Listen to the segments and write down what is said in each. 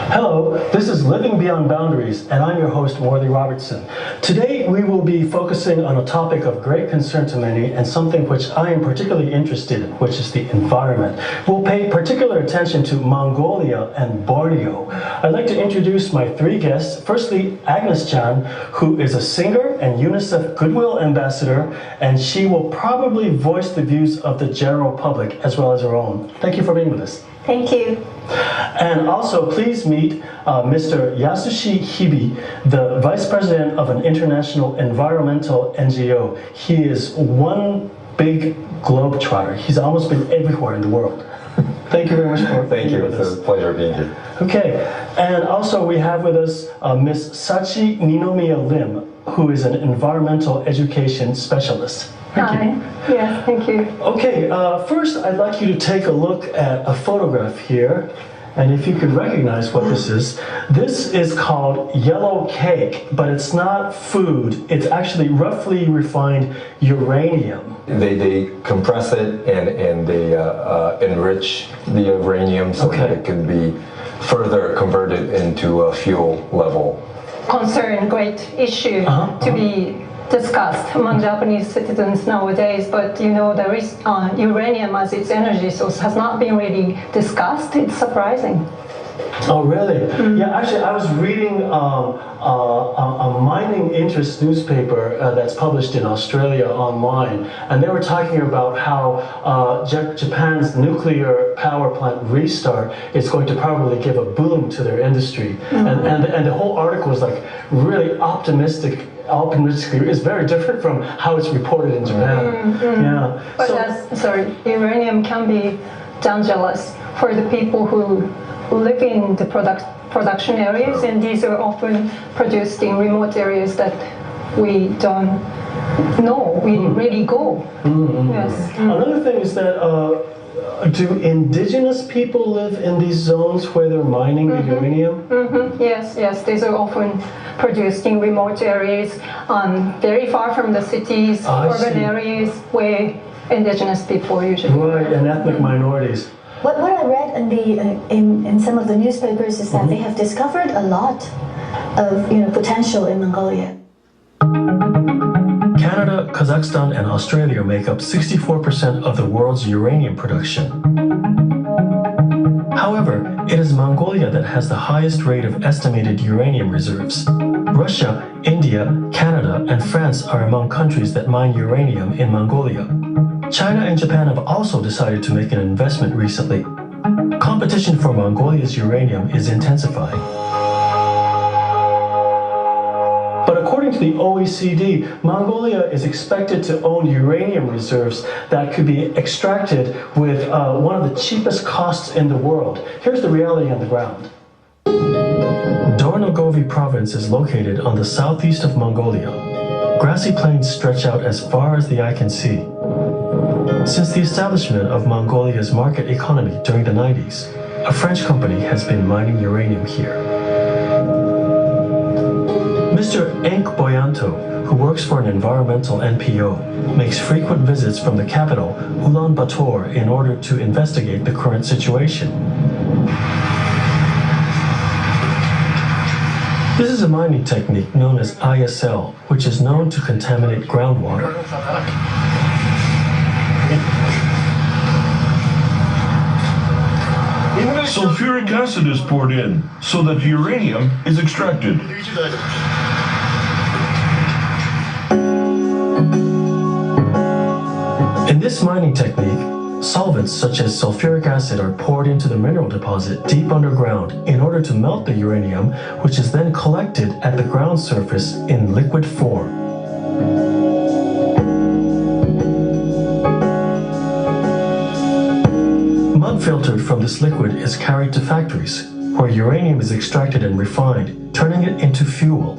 Hello, this is Living Beyond Boundaries, and I'm your host, Morley Robertson. Today, we will be focusing on a topic of great concern to many and something which I am particularly interested in, which is the environment. We'll pay particular attention to Mongolia and Borneo. I'd like to introduce my three guests. Firstly, Agnes Chan, who is a singer and UNICEF Goodwill Ambassador, and she will probably voice the views of the general public as well as her own. Thank you for being with us. Thank you. And also, please meet Mr. Yasushi Hibi, the Vice President of an international environmental NGO. He is one big globetrotter. He's almost been everywhere in the world. Thank you very much for Thank being you. with us. It's a pleasure being here. Okay, and also we have with us Ms. Sachi Ninomiya Lim, who is an environmental education specialist. Thank you. Hi. Yes, thank you. Okay, first I'd like you to take a look at a photograph here, and if you could recognize what this is called yellow cake, but it's not food, it's actually roughly refined uranium. They compress it and they enrich the uranium so that it can be further converted into a fuel level. Concern, great issue to be discussed among Japanese citizens nowadays, but you know, there is uranium as its energy source has not been really discussed. It's surprising. Oh, really? Yeah, actually, I was reading a mining interest newspaper that's published in Australia online, and they were talking about how Japan's nuclear power plant restart is going to probably give a boom to their industry. And the whole article was like really optimistic. It's very different from how it's reported in Japan. Yeah. But uranium can be dangerous for the people who live in the production areas, and these are often produced in remote areas that we don't know we really go. Yes. Another thing is that do indigenous people live in these zones where they're mining the uranium? Yes, these are often produced in remote areas, very far from the cities, urban areas where indigenous people usually Right, and ethnic minorities. What I read in some of the newspapers is that they have discovered a lot of potential in Mongolia. Canada, Kazakhstan, and Australia make up 64% of the world's uranium production. However, it is Mongolia that has the highest rate of estimated uranium reserves. Russia, India, Canada, and France are among countries that mine uranium in Mongolia. China and Japan have also decided to make an investment recently. Competition for Mongolia's uranium is intensifying. But according to the OECD, Mongolia is expected to own uranium reserves that could be extracted with one of the cheapest costs in the world. Here's the reality on the ground. Dornogovi province is located on the southeast of Mongolia. Grassy plains stretch out as far as the eye can see. Since the establishment of Mongolia's market economy during the 90s, a French company has been mining uranium here. Mr. Enk Boyanto, who works for an environmental NPO, makes frequent visits from the capital, Ulaanbaatar, in order to investigate the current situation. This is a mining technique known as ISL, which is known to contaminate groundwater. Sulfuric acid is poured in so that uranium is extracted. In this mining technique, solvents such as sulfuric acid are poured into the mineral deposit deep underground in order to melt the uranium, which is then collected at the ground surface in liquid form. Mud filtered from this liquid is carried to factories, where uranium is extracted and refined, turning it into fuel.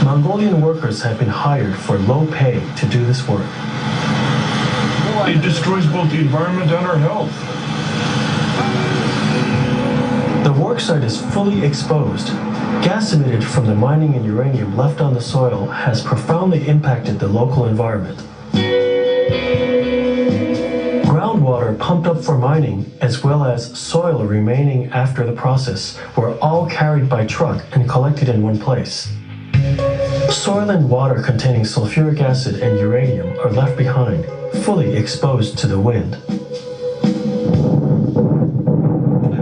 Mongolian workers have been hired for low pay to do this work. It destroys both the environment and our health. The worksite is fully exposed. Gas emitted from the mining and uranium left on the soil has profoundly impacted the local environment. Groundwater pumped up for mining, as well as soil remaining after the process, were all carried by truck and collected in one place. Soil and water containing sulfuric acid and uranium are left behind, fully exposed to the wind.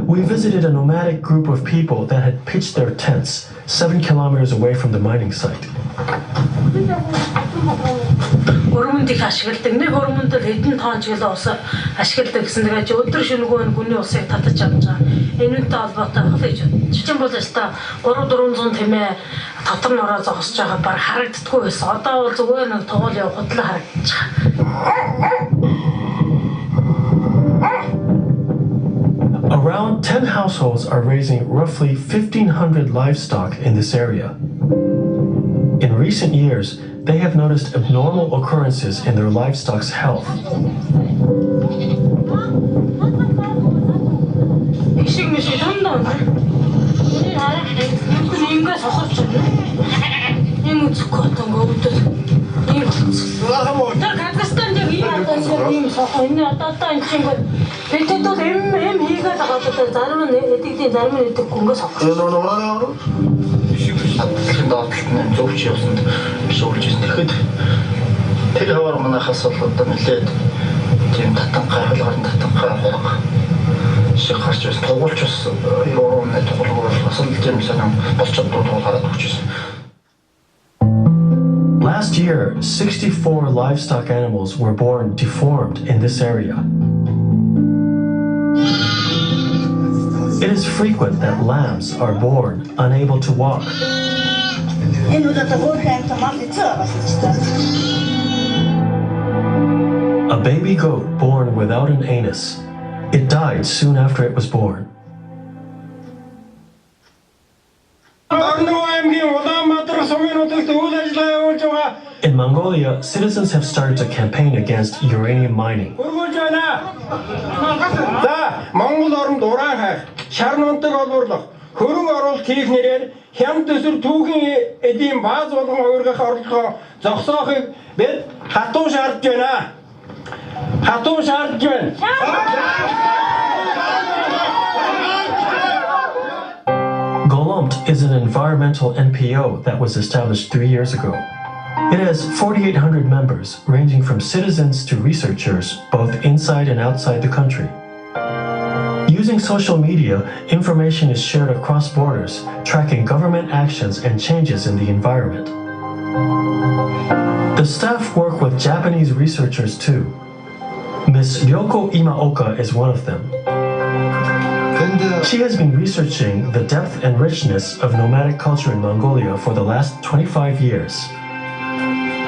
We visited a nomadic group of people that had pitched their tents 7 kilometers away from the mining site. Хөрмөндийг ашигладаг. Нэг хөрмөнд л хэдэн тоон ч гэлээ ус ашигладаг гэсэн. Тэгээд өдөр шөнөгүй гүний усыг татаж авч байгаа. Энүүнтэй холбоотой хэл гэж бодчих. Жишээ бол өстой 300 тэмээ татвар нороо зогсож байгаа баг харагддаггүй байсан. Одоо бол зүгээр нэг тугуул явахад л харагдаж байгаа. Around 10 households are raising roughly 1,500 livestock in this area. In recent years, they have noticed abnormal occurrences in their livestock's health. Last year, 64 livestock animals were born deformed in this area. It is frequent that lambs are born unable to walk. A baby goat born without an anus. It died soon after it was born. In Mongolia, citizens have started a campaign against uranium mining. Golomt is an environmental NPO that was established 3 years ago. It has 4,800 members, ranging from citizens to researchers, both inside and outside the country. Using social media, information is shared across borders, tracking government actions and changes in the environment. The staff work with Japanese researchers too. Ms. Ryoko Imaoka is one of them. She has been researching the depth and richness of nomadic culture in Mongolia for the last 25 years.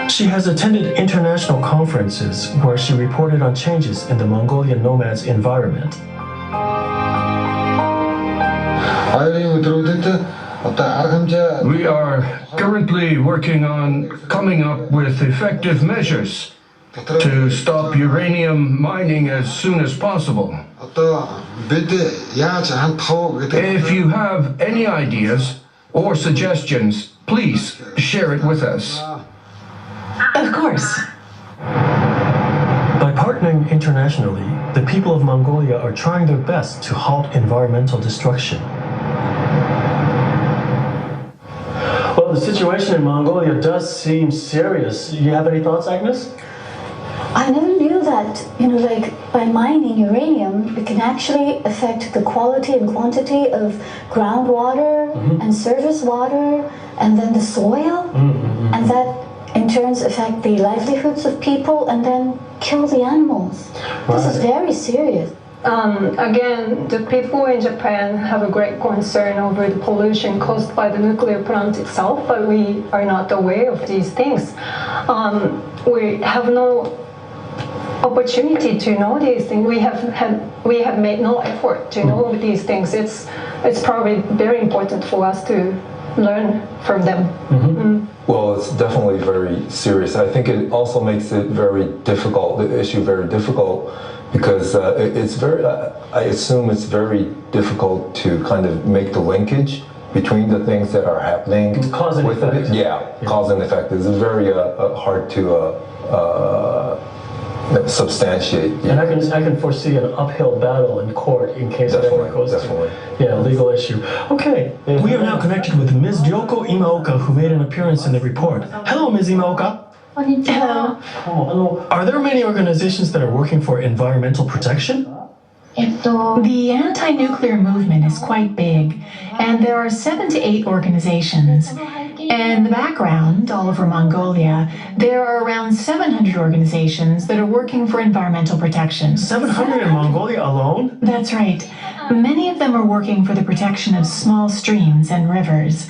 She has attended international conferences where she reported on changes in the Mongolian nomads' environment. We are currently working on coming up with effective measures to stop uranium mining as soon as possible. If you have any ideas or suggestions, please share it with us. Of course. By partnering internationally, the people of Mongolia are trying their best to halt environmental destruction. Well, the situation in Mongolia does seem serious. You have any thoughts, Agnes? I never knew that, by mining uranium, it can actually affect the quality and quantity of groundwater and surface water, and then the soil, and that in turn affect the livelihoods of people and then kill the animals. Right. This is very serious. Again, the people in Japan have a great concern over the pollution caused by the nuclear plant itself, but we are not aware of these things. We have no opportunity to know these things. We have made no effort to know these things. It's probably very important for us to learn from them. Well, it's definitely very serious. I think it also makes it very difficult, the issue very difficult, because it's very, I assume it's very difficult to kind of make the linkage between the things that are happening. Cause and effect. Cause and effect. It's very hard to substantiate. And I can foresee an uphill battle in court in case it ever goes to legal issue. Okay, we are now connected with Ms. Ryoko Imaoka, who made an appearance in the report. Hello, Ms. Imaoka. Hello. Are there many organizations that are working for environmental protection? The anti-nuclear movement is quite big, and there are 7 to 8 organizations. In the background, all over Mongolia, there are around 700 organizations that are working for environmental protection. 700 in Mongolia alone? That's right. Many of them are working for the protection of small streams and rivers.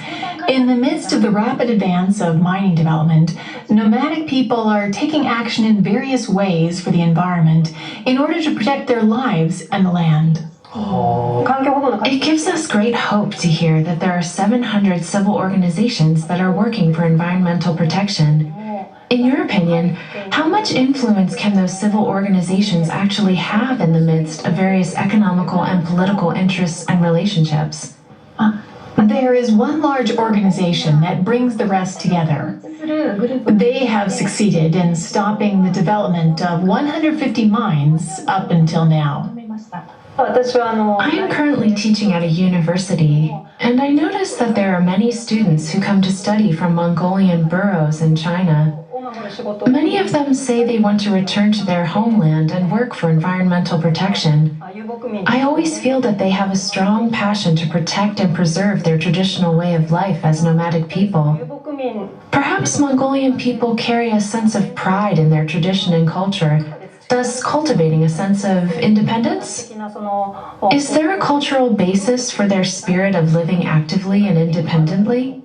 In the midst of the rapid advance of mining development, nomadic people are taking action in various ways for the environment in order to protect their lives and the land. It gives us great hope to hear that there are 700 civil organizations that are working for environmental protection. In your opinion, how much influence can those civil organizations actually have in the midst of various economical and political interests and relationships? There is one large organization that brings the rest together. They have succeeded in stopping the development of 150 mines up until now. I am currently teaching at a university, and I notice that there are many students who come to study from Mongolian boroughs in China. Many of them say they want to return to their homeland and work for environmental protection. I always feel that they have a strong passion to protect and preserve their traditional way of life as nomadic people. Perhaps Mongolian people carry a sense of pride in their tradition and culture, thus cultivating a sense of independence? Is there a cultural basis for their spirit of living actively and independently?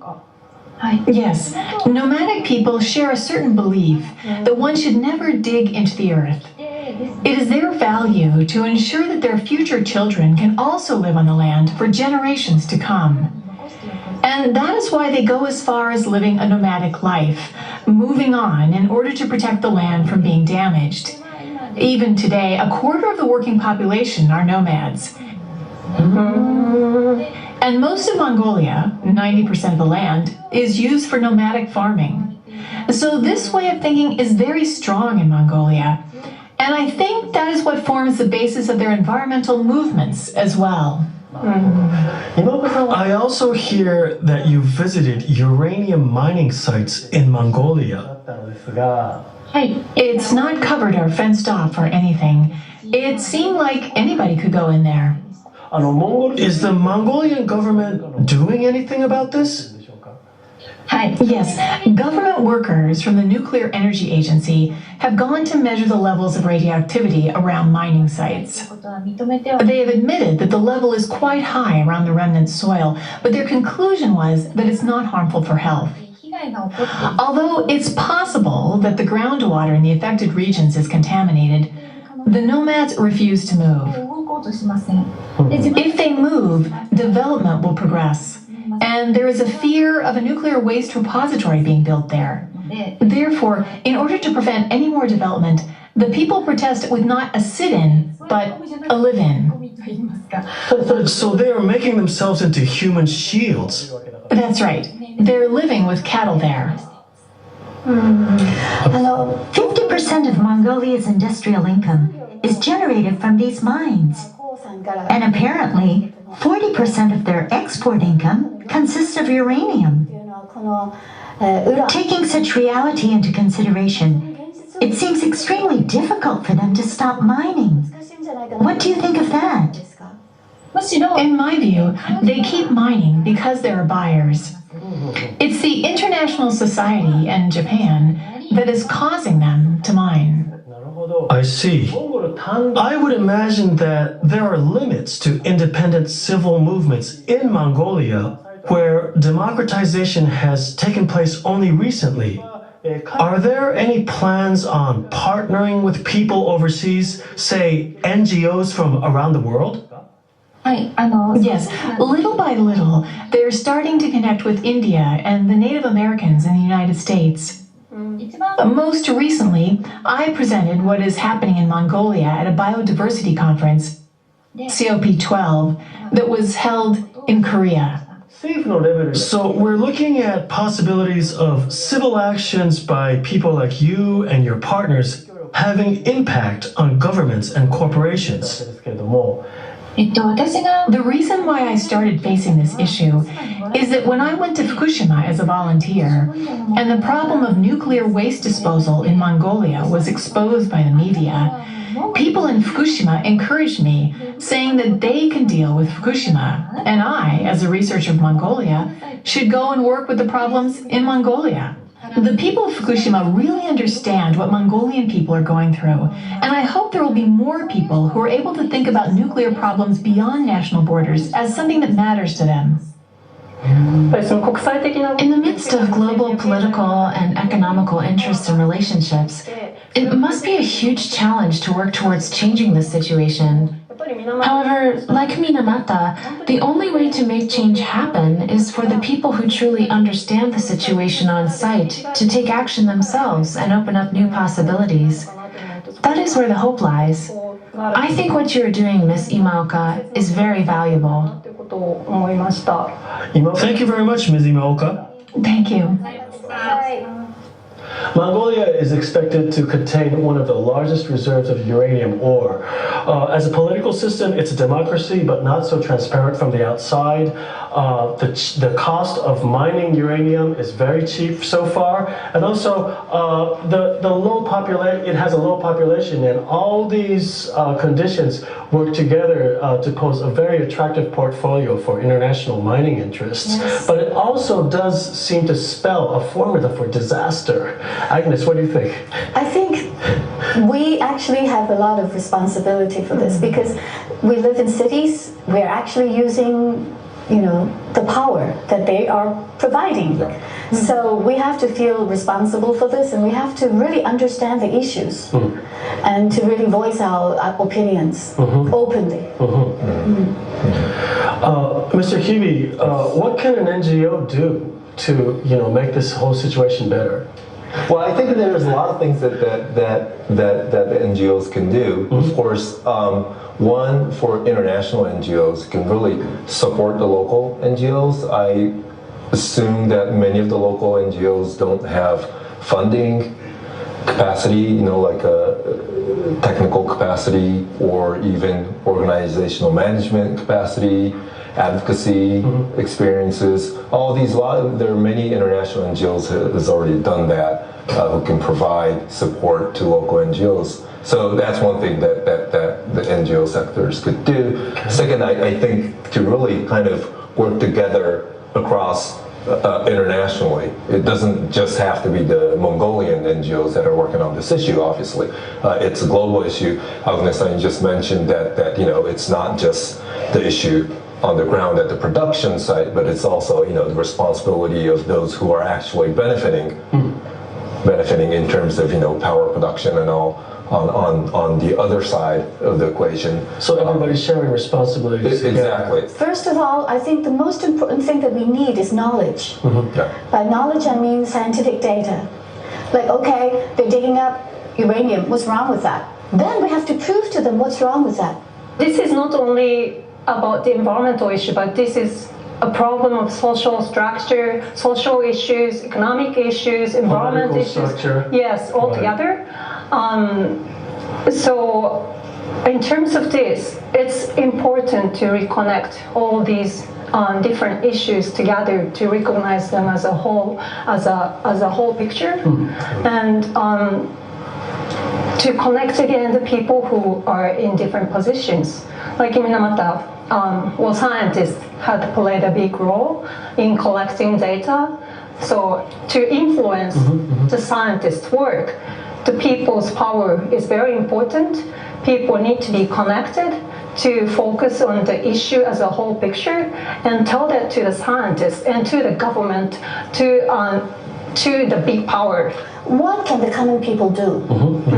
Yes, nomadic people share a certain belief that one should never dig into the earth. It is their value to ensure that their future children can also live on the land for generations to come. And that is why they go as far as living a nomadic life, moving on in order to protect the land from being damaged. Even today, a quarter of the working population are nomads. And most of Mongolia, 90% of the land, is used for nomadic farming. So this way of thinking is very strong in Mongolia. And I think that is what forms the basis of their environmental movements as well. I also hear that you visited uranium mining sites in Mongolia. It's not covered or fenced off or anything. It seemed like anybody could go in there. Is the Mongolian government doing anything about this? Yes, government workers from the Nuclear Energy Agency have gone to measure the levels of radioactivity around mining sites. They have admitted that the level is quite high around the remnant soil, but their conclusion was that it's not harmful for health. Although it's possible that the groundwater in the affected regions is contaminated, the nomads refuse to move. If they move, development will progress, and there is a fear of a nuclear waste repository being built there. Therefore, in order to prevent any more development, the people protest with not a sit-in, but a live-in. So they are making themselves into human shields. That's right. They're living with cattle there. 50% of Mongolia's industrial income is generated from these mines. And apparently, 40% of their export income consists of uranium. Taking such reality into consideration, it seems extremely difficult for them to stop mining. What do you think of that? In my view, they keep mining because there are buyers. It's the international society and Japan that is causing them to mine. I see. I would imagine that there are limits to independent civil movements in Mongolia where democratization has taken place only recently. Are there any plans on partnering with people overseas, say NGOs from around the world? Yes, little by little, they're starting to connect with India and the Native Americans in the United States. Most recently, I presented what is happening in Mongolia at a biodiversity conference, COP12, that was held in Korea. So we're looking at possibilities of civil actions by people like you and your partners having impact on governments and corporations. The reason why I started facing this issue is that when I went to Fukushima as a volunteer, and the problem of nuclear waste disposal in Mongolia was exposed by the media, people in Fukushima encouraged me, saying that they can deal with Fukushima, and I, as a researcher of Mongolia, should go and work with the problems in Mongolia. The people of Fukushima really understand what Mongolian people are going through, and I hope there will be more people who are able to think about nuclear problems beyond national borders as something that matters to them. In the midst of global political and economical interests and relationships, it must be a huge challenge to work towards changing this situation. However, like Minamata, the only way to make change happen is for the people who truly understand the situation on site to take action themselves and open up new possibilities. That is where the hope lies. I think what you're doing, Ms. Imaoka, is very valuable. Thank you very much, Ms. Imaoka. Thank you. Mongolia is expected to contain one of the largest reserves of uranium ore. As a political system, it's a democracy, but not so transparent from the outside. The cost of mining uranium is very cheap so far, and also it has a low population, and all these conditions work together to pose a very attractive portfolio for international mining interests. Yes. But it also does seem to spell a formula for disaster. Agnes, what do you think? I think we actually have a lot of responsibility for this because we live in cities. We're actually using, the power that they are providing. So we have to feel responsible for this, and we have to really understand the issues and to really voice our opinions openly. Mr. Kibi, what can an NGO do to make this whole situation better? Well, I think that there's a lot of things that the NGOs can do. Of course, one, for international NGOs, can really support the local NGOs. I assume that many of the local NGOs don't have funding capacity, like a technical capacity or even organizational management capacity, advocacy experiences. There are many international NGOs that has already done that, who can provide support to local NGOs. So that's one thing that the NGO sectors could do. Second, I think to really kind of work together across internationally. It doesn't just have to be the Mongolian NGOs that are working on this issue, obviously. It's a global issue. Agnes just mentioned that it's not just the issue on the ground at the production site, but it's also the responsibility of those who are actually benefiting in terms of power production and all on the other side of the equation. So everybody's sharing responsibilities. Exactly. First of all, I think the most important thing that we need is knowledge. By knowledge, I mean scientific data. Like, okay, they're digging up uranium. What's wrong with that? Then we have to prove to them what's wrong with that. This is not only about the environmental issue, but this is a problem of social structure, social issues, economic issues, environment issues. Structure. Yes, all together. So in terms of this, it's important to reconnect all these different issues together to recognize them as a whole, as a whole picture, and to connect again the people who are in different positions. Like in Minamata, scientists had played a big role in collecting data. So to influence the scientists' work, the people's power is very important. People need to be connected to focus on the issue as a whole picture and tell that to the scientists and to the government, to the big power. What can the common people do?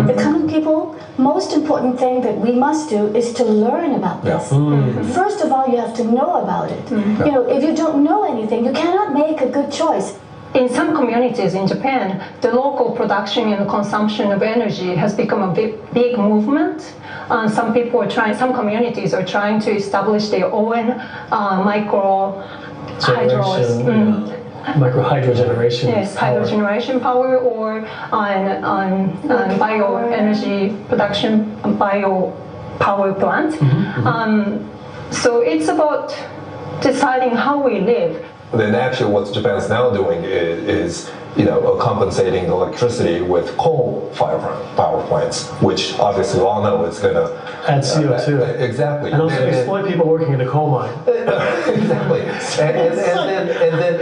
The common people, most important thing that we must do is to learn about this. First of all, you have to know about it. If you don't know anything, you cannot make a good choice. In some communities in Japan, the local production and consumption of energy has become a big movement. Some communities are trying to establish their own micro hydros. Micro hydrogeneration. Yes, hydrogeneration power or on bioenergy production, bio power plant. So it's about deciding how we live. Then actually what Japan is now doing is compensating electricity with coal-fired power plants, which obviously we all know is going to add CO2. Exactly. And also exploit people working in the coal mine. Exactly. And then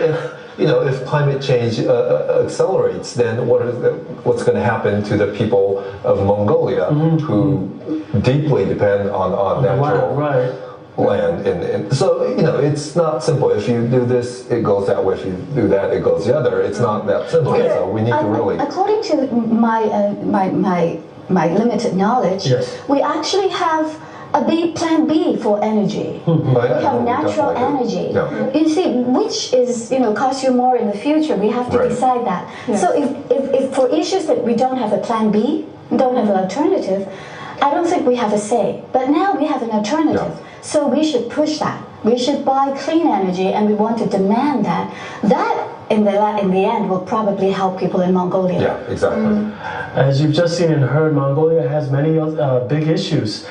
if climate change accelerates, then what's going to happen to the people of Mongolia who deeply depend on natural land? And so it's not simple. If you do this, it goes that way. If you do that, it goes the other. It's not that simple. So we need to really. According to my limited knowledge, we actually have a plan B for energy. We have natural energy. You see, which is cost you more in the future. We have to decide that. So if for issues that we don't have a plan B, don't have an alternative, I don't think we have a say. But now we have an alternative. So we should push that. We should buy clean energy, and we want to demand that. That, in the end, will probably help people in Mongolia. Yeah, exactly. As you've just seen and heard, Mongolia has many big issues.